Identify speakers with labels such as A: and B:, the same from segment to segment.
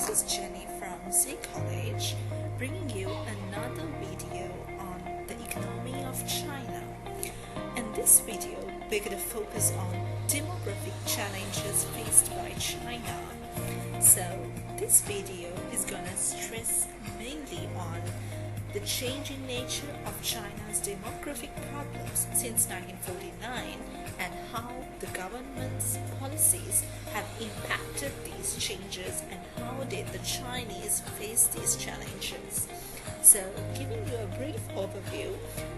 A: this is Jenny from Z College, bringing you another video on the economy of China. In this video, we're going to focus on demographic challenges faced by China. So, this video is going to stress mainly on the changing nature of China's demographic problems since 1949 and how the government's policies have impacted these changes and how did the Chinese face these challenges. So, giving you a brief overview,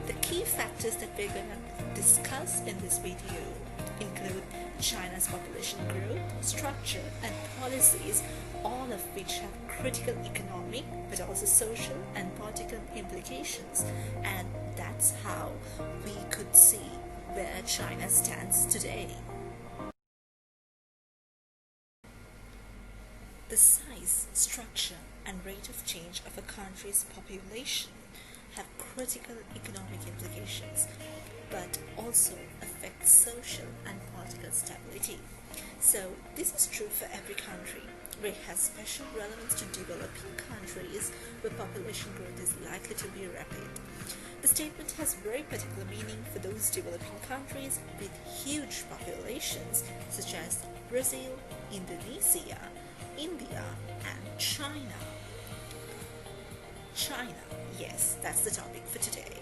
A: the key factors that we're going to discuss in this video include China's population growth, structure and policies, all of which have critical economic but also social and political implications, and that's how we could see where China stands today. The size, structure and rate of change of a country's population have critical economic implications but also affect social and political stability. So this is true for every country, where it has special relevance to developing countries where population growth is likely to be rapid. The statement has very particular meaning for those developing countries with huge populations such as Brazil, Indonesia, India and China. China, yes, that's the topic for today.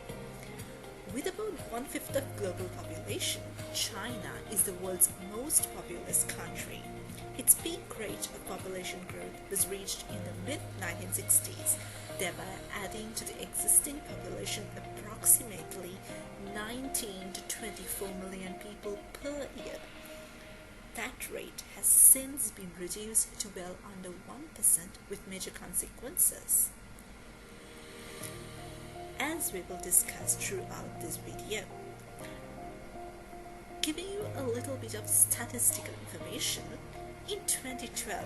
A: With about 1/5 of global population, China is the world's most populous country. Its peak rate of population growth was reached in the mid-1960s, thereby adding to the existing population approximately 19 to 24 million people per year. That rate has since been reduced to well under 1% with major consequences, as we will discuss throughout this video. Giving you a little bit of statistical information, in 2012,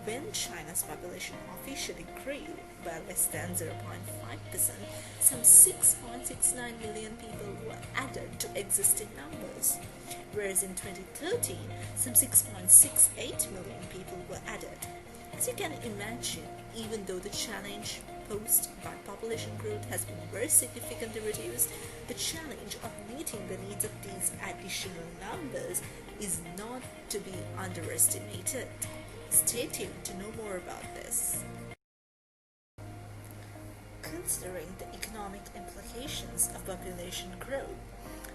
A: when China's population officially grew by less than 0.5%, some 6.69 million people were added to existing numbers, whereas in 2013, some 6.68 million people were added. As you can imagine, even though the challenge posed by population growth has been very significantly reduced, the challenge of meeting the needs of these additional numbers is not to be underestimated. Stay tuned to know more about this. Considering the economic implications of population growth,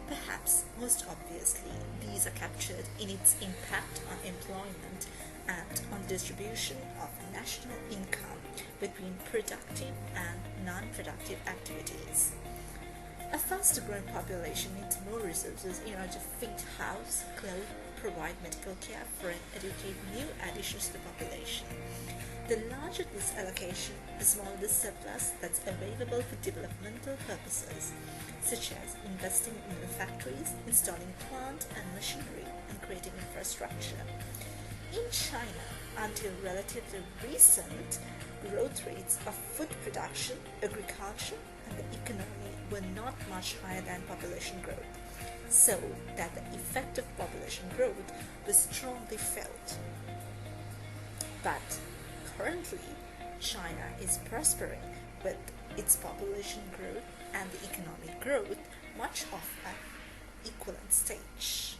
A: perhaps most obviously these are captured in its impact on employment and on distribution of national income between productive and non-productive activities. A faster growing population needs more resources in order to feed, house, clothe, provide medical care for and educate new additions to the population. The larger this allocation, the smaller the surplus that's available for developmental purposes, such as investing in new factories, installing plant and machinery, and creating infrastructure. In China, until relatively recent, growth rates of food production, agriculture, and the economy were not much higher than population growth, so that the effect of population growth was strongly felt. But currently, China is prospering with its population growth and the economic growth much of an equivalent stage.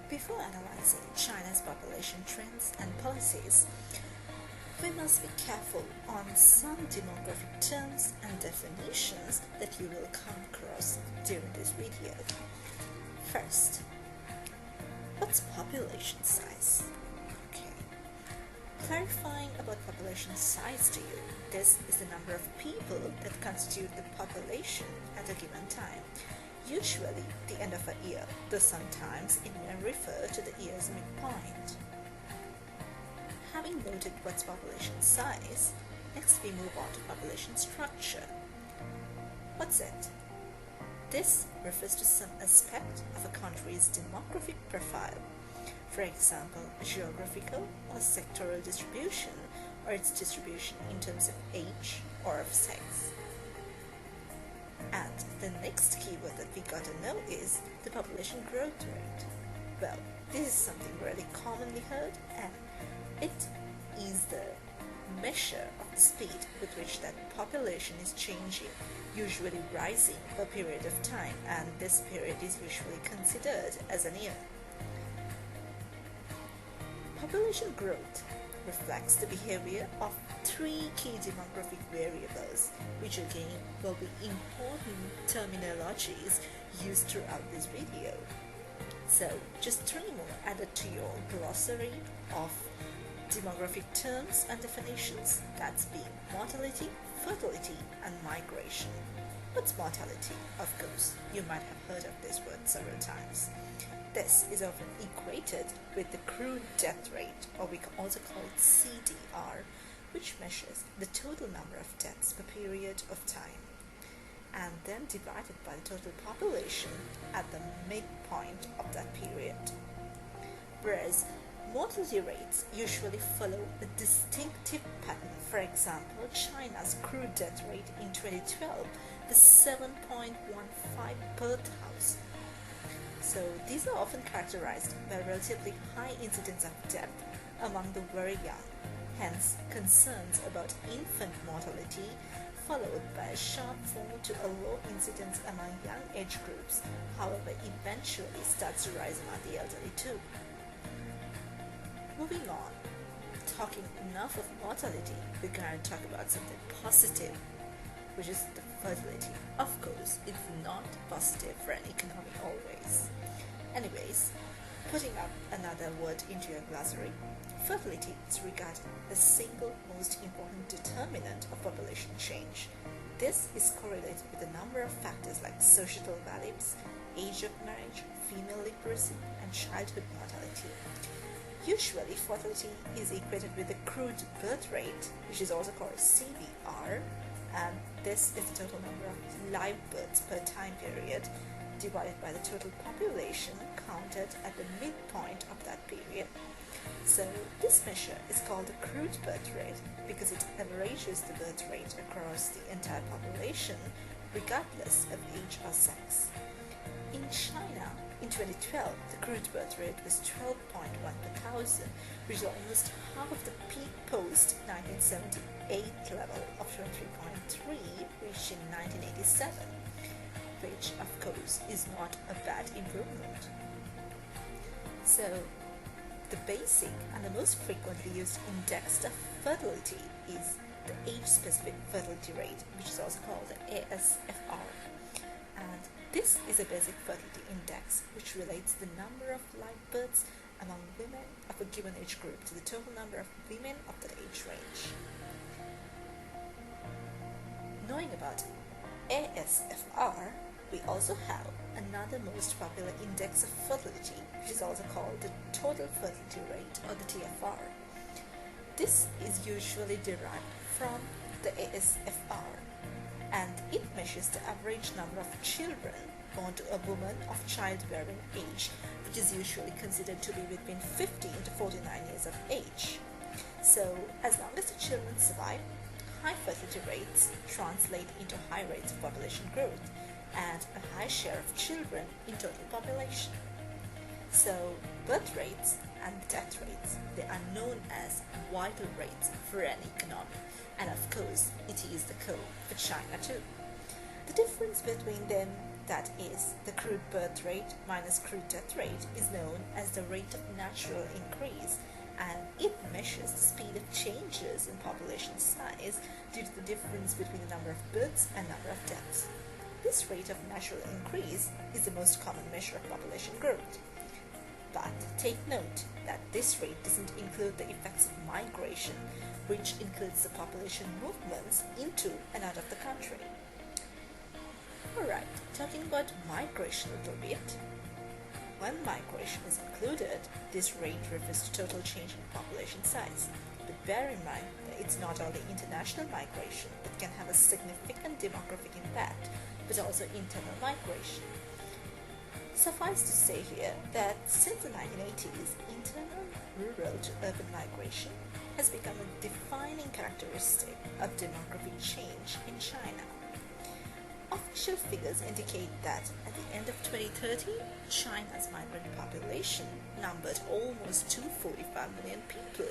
A: Before analyzing China's population trends and policies, we must be careful on some demographic terms and definitions that you will come across during this video. First, what's population size? Okay. Clarifying about population size to you, this is the number of people that constitute the population at a given time. Usually the end of a year, though sometimes it may refer to the year's midpoint. Having noted what's population size, next we move on to population structure. What's it? This refers to some aspect of a country's demographic profile, for example, geographical or sectoral distribution, or its distribution in terms of age or of sex. And the next keyword that we got to know is the population growth rate. Well, this is something really commonly heard, and it is the measure of the speed with which that population is changing, usually rising for a period of time, and this period is usually considered as an year. Population growth reflects the behavior of three key demographic variables, which again will be important terminologies used throughout this video. So just three more added to your glossary of demographic terms and definitions, that's being mortality, fertility, and migration. What's mortality? Of course, you might have heard of this word several times. This is often equated with the crude death rate, or we can also call it CDR, which measures the total number of deaths per period of time, and then divided by the total population at the midpoint of that period. Whereas mortality rates usually follow a distinctive pattern. For example, China's crude death rate in 2012 was 7.15 per thousand. So these are often characterized by relatively high incidence of death among the very young, hence concerns about infant mortality, followed by a sharp fall to a low incidence among young age groups, however eventually starts to rise among the elderly too. Moving on, talking enough of mortality, we're going to talk about something positive, which is the fertility. Of course, it's not positive for an economy always. Anyways, putting up another word into your glossary, fertility is regarded as the single most important determinant of population change. This is correlated with a number of factors like societal values, age of marriage, female literacy, and childhood mortality. Usually, fertility is equated with the crude birth rate, which is also called CBR, and this is the total number of live births per time period divided by the total population counted at the midpoint of that period. So this measure is called the crude birth rate because it averages the birth rate across the entire population regardless of age or sex. In China, in 2012, the crude birth rate was 12.1 per thousand, which is almost half of the peak post-1978 level of 23.3 reached in 1987, which of course is not a bad improvement. So, the basic and the most frequently used index of fertility is the age-specific fertility rate, which is also called the ASFR. And this is a basic fertility index which relates the number of live births among women of a given age group to the total number of women of that age range. Knowing about ASFR, we also have another most popular index of fertility, which is also called the total fertility rate, or the TFR. This is usually derived from the ASFR, and it measures the average number of children born to a woman of childbearing age, which is usually considered to be between 15 to 49 years of age. So, as long as the children survive, high fertility rates translate into high rates of population growth and a high share of children in total population. So, birth rates and death rates, they are known as vital rates for an economy, and of course, it is the code for China too. The difference between them, that is, the crude birth rate minus crude death rate, is known as the rate of natural increase, and it measures the speed of changes in population size due to the difference between the number of births and number of deaths. This rate of natural increase is the most common measure of population growth. But take note that this rate doesn't include the effects of migration, which includes the population movements into and out of the country. Alright, talking about migration a little bit. When migration is included, this rate refers to total change in population size. But bear in mind that it's not only international migration that can have a significant demographic impact, but also internal migration. Suffice to say here that since the 1980s, internal rural to urban migration has become a defining characteristic of demographic change in China. Official figures indicate that at the end of 2030, China's migrant population numbered almost 245 million people,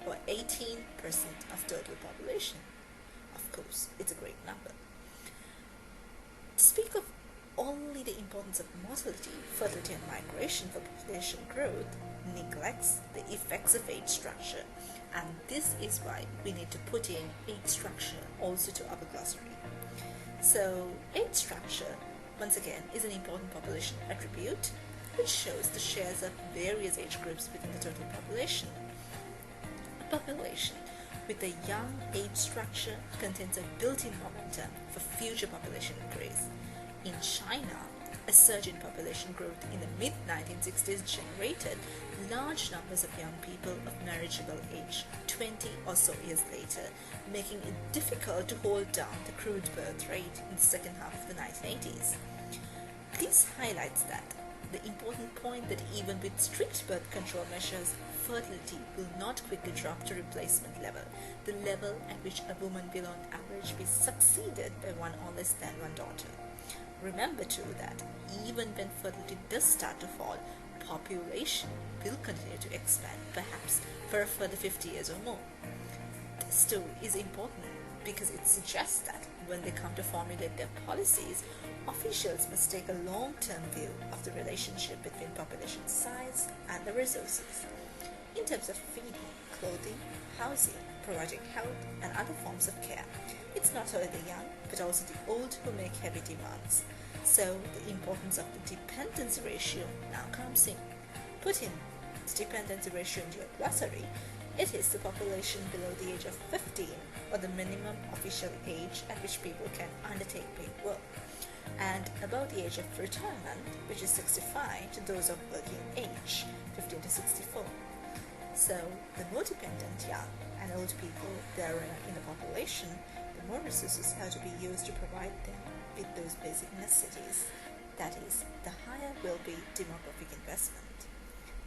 A: or 18% of total population. Of course, it's a great number. To speak of only the importance of mortality, fertility, and migration for population growth neglects the effects of age structure, and this is why we need to put in age structure also to our glossary. So, age structure, once again, is an important population attribute which shows the shares of various age groups within the total population. A population with a young age structure contains a built-in momentum for future population increase. In China, a surge in population growth in the mid-1960s generated large numbers of young people of marriageable age 20 or so years later, making it difficult to hold down the crude birth rate in the second half of the 1980s. This highlights that the important point that even with strict birth control measures, fertility will not quickly drop to replacement level, the level at which a woman will on average be succeeded by one or less than one daughter. Remember too that even when fertility does start to fall, population will continue to expand, perhaps for a further 50 years or more. This too is important because it suggests that when they come to formulate their policies, officials must take a long-term view of the relationship between population size and the resources. In terms of feeding, clothing, housing, providing health and other forms of care, it's not only the young but also the old who make heavy demands. So the importance of the dependency ratio now comes in. Put in the dependency ratio into your glossary. It is the population below the age of 15, or the minimum official age at which people can undertake paid work, and above the age of retirement, which is 65, to those of working age, 15 to 64. So the more dependent young and old people there are in the population, the more resources have to be used to provide them with those basic necessities. That is, the higher will be demographic investment.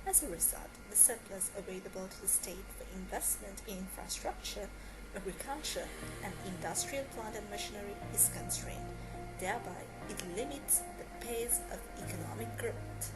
A: As a result, the surplus available to the state for investment in infrastructure, agriculture, and industrial plant and machinery is constrained. Thereby, it limits the pace of economic growth.